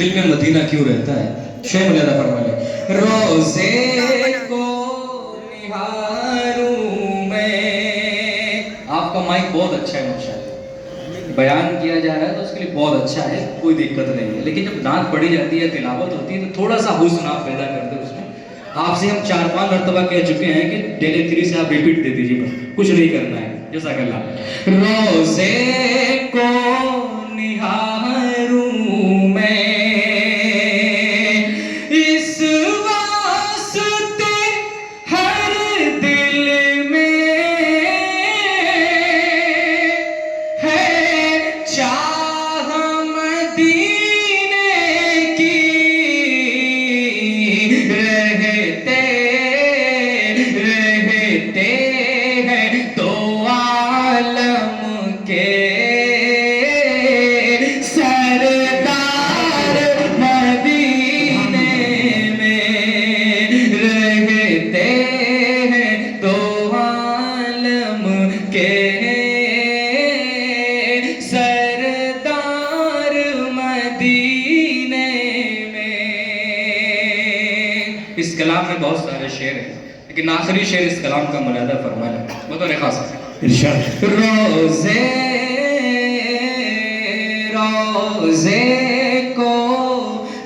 दिल में मदीना क्यों रहता है। शेर मुलादा फरमा ले, रोज़े को निहारूं मैं। आपका माइक बहुत अच्छा है माशाअल्लाह, बयान किया जा रहा है तो उसके लिए बहुत अच्छा है, कोई दिक्कत नहीं है। लेकिन जब नात पढ़ी जाती है, तिलावत होती है, तो थोड़ा सा हुस्न आप पैदा कर दो उसमें। आपसे हम 4-5 मरतबा कह चुके हैं कि डेली 3 से आप रिपीट दे दीजिए, बस कुछ नहीं करना है। जज़ाकल्लाह। रोज़े को निहारूं मैं, इस वास्ते हर दिल में है चाह मदीने की, रहते रहते हैं तो आलम के सरदार मदीने में, रहते हैं तो आलम के सरदार मदीने में। इस कलाम में बहुत सारे शेर हैं, लेकिन आखिरी शेर इस कलाम का मुलादा फरमाना बतौर खास इरशाद। रोज़े रोज़े को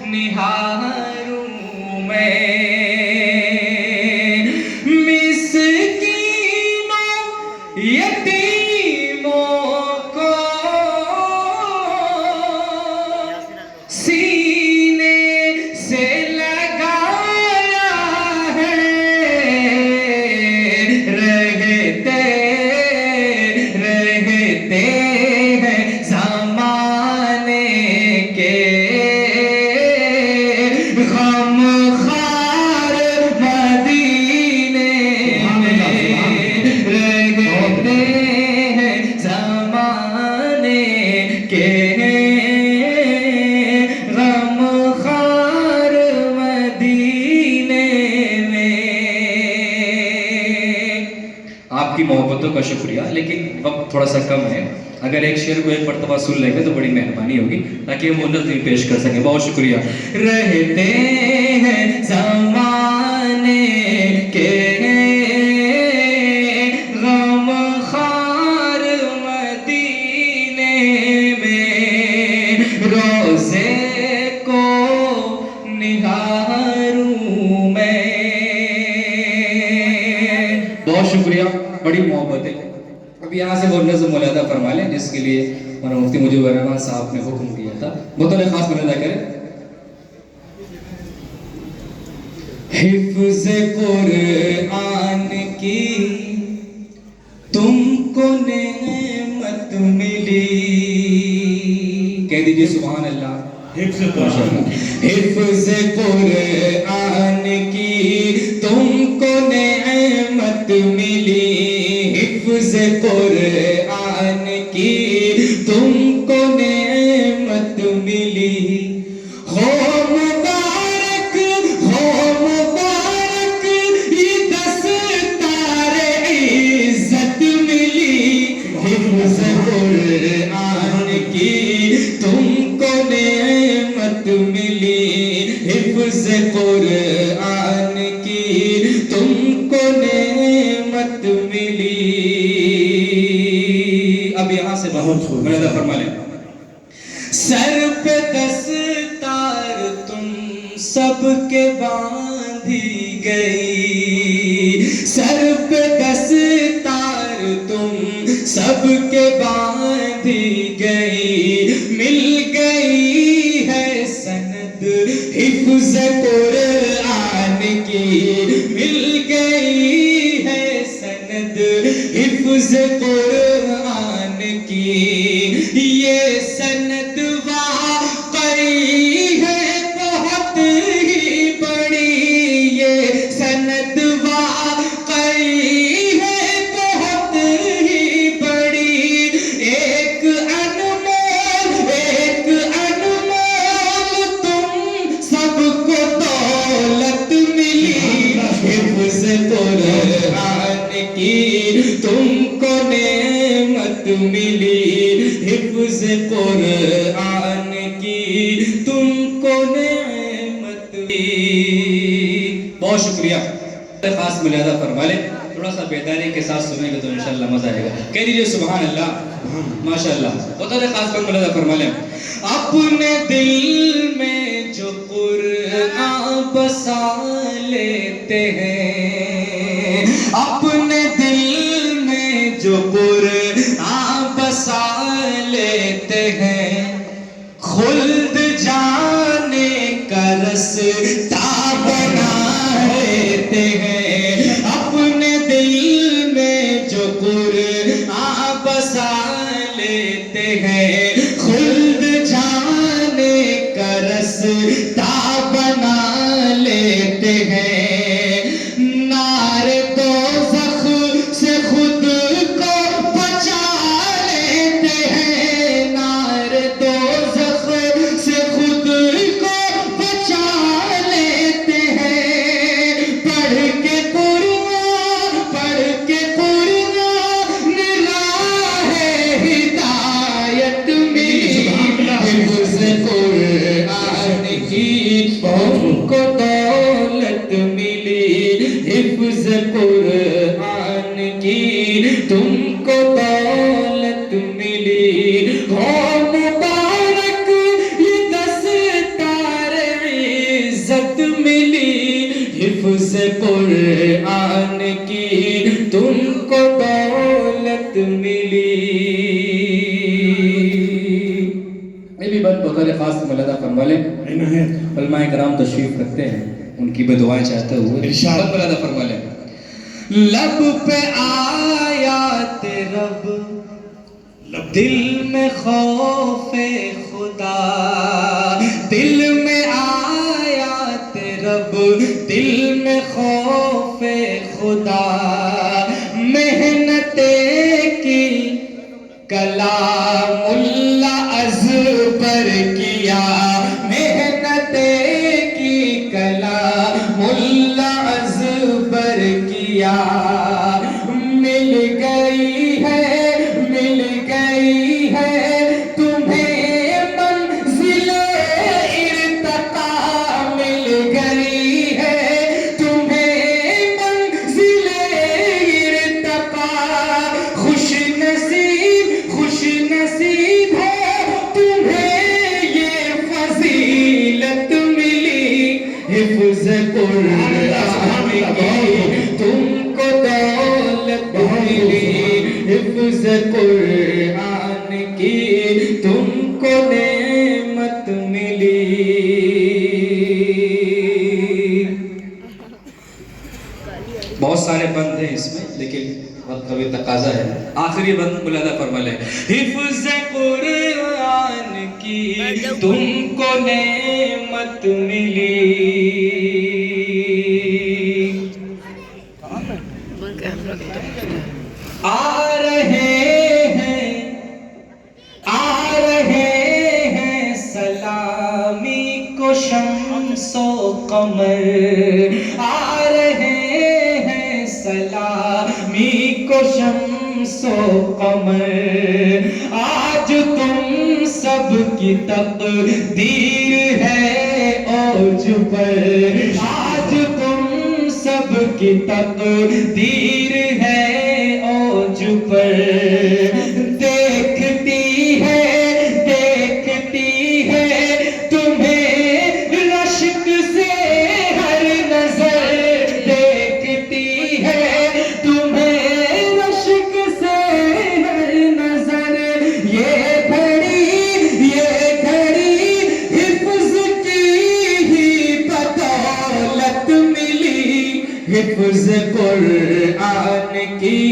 निहारूं मैं, मिस्कीनों यतीमों को सीने से लगाया है, रहते रहते हैं ज़माने के गमख़ार मदीने में, रहते हैं ज़माने के गमख़ार मदीने में। आपकी मोहब्बतों का शुक्रिया, लेकिन वक्त थोड़ा सा कम है। अगर एक शेर को एक मरतबा सुन लेंगे तो बड़ी मेहरबानी होगी, ताकि हम उन्नत भी पेश कर सकें। बहुत शुक्रिया। रहते हैं ज़माने के गमख़ार मदीने में, रोज़े को निहारूं मैं। बहुत शुक्रिया, बड़ी मोहब्बत है। अब यहाँ से वो नज़्म मुलादा फरमा लें जिसके लिए मौलाना मुफ्ती मुजीबुर रहमान साहब ने हुक्म किया था। बतौर खास मुलादा करें। हिफ्ज़ कुरआन की तुमको नेमत मिली, कह दीजिए सुभान अल्लाह। हिफ्ज़ कुरआन की तुमको नेमत मिली, हिफ्ज़ कुरआन की तुमको नेमत मिली। हो मुबारक ये दस्तारे इज़्ज़त मिली, हिफ्ज़ कुरआन की तुमको नेमत मिली, हिफ्ज़ कुरआन की तुमको नेमत मिली। अब यहाँ से बहुत मुलादा फरमा लें। सर पे दस्तार तुम सबके बांधी गई, सर पे दस्तार तुम सबके बांधी गई, मिल गई है सनद हिफ्ज़ कुरआन की, मिल गई है सनद हिफ्ज़ कुरआन की। ये सनद वाक़ई है बहुत ही बड़ी, ये सनद वाक़ई है बहुत ही बड़ी। एक अनमोल तुम सबको दौलत मिली, हिफ्ज़ कुरआन की तुमको नेमत मिली, हिफ्ज़ कुरआन की تم کو نعمت دی. بہت شکریہ. خاص ملاحظہ فرما لیں, تھوڑا سا بیداری کے ساتھ سنیں گے تو انشاءاللہ مزہ آئے گا. کہہ دیجیے سبحان اللہ, ماشاءاللہ. بہت خاص پر ملاحظہ فرما لیں. اپنے دل میں جو قرآن بسا لیتے ہیں, اپنے دل میں جو قرآن بسا لیتے ہیں, خلد جانے کا رستہ بنا لیتے ہیں. اپنے دل میں جو قرآن بسا لیتے ہیں, خلد جانے کا رستہ بنا لیتے ہیں. نار دوزخ سے خود کو بچا لیتے ہیں, نار دوزخ سے خود کو بچا لیتے ہیں. پڑھ کے قرآن, پڑھ کے قرآن راہ ہدایت ملی. حفظ قرآن کی تم کو دولت ملی. حفظ قرآن کی تم کو دولت ملی. ہو مبارک یہ دستار عزت ملی. حفظ قرآن کی تم کو دولت ملی. یہ بھی بات بطور خاص ملاحظہ فرما لیں. علماء کرام تشریف رکھتے ہیں, ان کی بھی دعائیں چاہتے ہوئے بات ملاحظہ فرما لیں. لب پہ آیات رب, دل میں خوف خدا, دل میں آیات رب, دل میں خوف خدا. محنتیں کی کلام اللہ ازبر کیا, محنتیں کی کلام اللہ ازبر کیا. مل گئی ہے, مل گئی ہے تمہیں منزل ارتقا. مل گئی ہے تمہیں منزل ارتقا. خوش نصیب, خوش نصیب ہے تمہیں یہ فضیلت ملی. حفظ قرآن کی تم کو دولت ملی. حفظ قرآن کی تم کو نعمت ملی. بہت سارے بند ہیں اس میں, لیکن وقت کا بھی تقاضا ہے. آخری بند ملاحظہ فرما لیں. حفظ قرآن کی تم کو نعمت ملی. آ رہے ہیں سلامی کو شمس و قمر. آ رہے ہیں سلامی کو شمس و قمر. آج تم سب کی تقدیر ہے اوج پر. آج تم سب کی تقدیر ہے اوج پر. دیکھتی ہے تمہیں رشک سے ہر نظر. دیکھتی ہے تمہیں رشک سے ہر نظر. یہ گھڑی حفظ کی ہی بدولت ملی. حفظ قرآن کی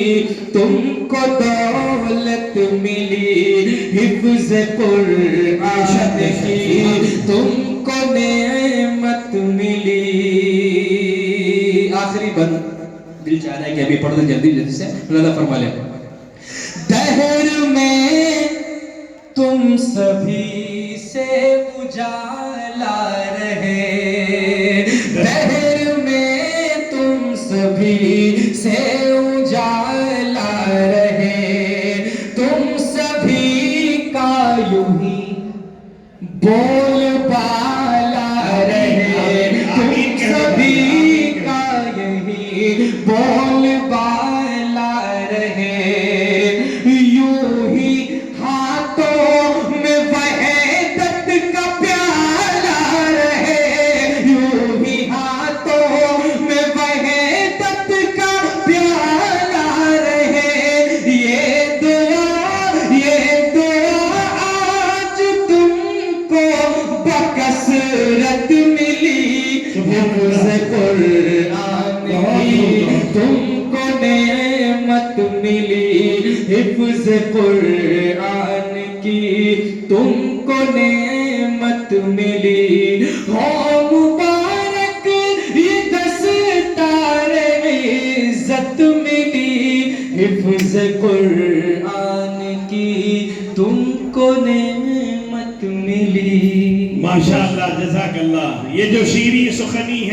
تم کو دولت ملی. حفظ قرآن کی تم کو نعمت ملی. آخری بند دل چاہ رہا ہے کہ ابھی پڑھ دیں جلدی جلدی سے, ملاحظہ فرما لیں. دہر میں تم سبھی سے اجالا رہے. دہر میں تم سبھی سے اجالا رہے. تم سبھی کا یوں ہی بول بکثرت ملی حفظ قرآن کی، تم کو نعمت ملی حفظ قرآن کی، تم کو نعمت ملی، ہو مبارک یہ دستار عزت ملی حفظ قرآن کی، تم کو نعمت ملی. ماشاءاللہ، جزاک اللہ. یہ جو شیریں سخنی ہے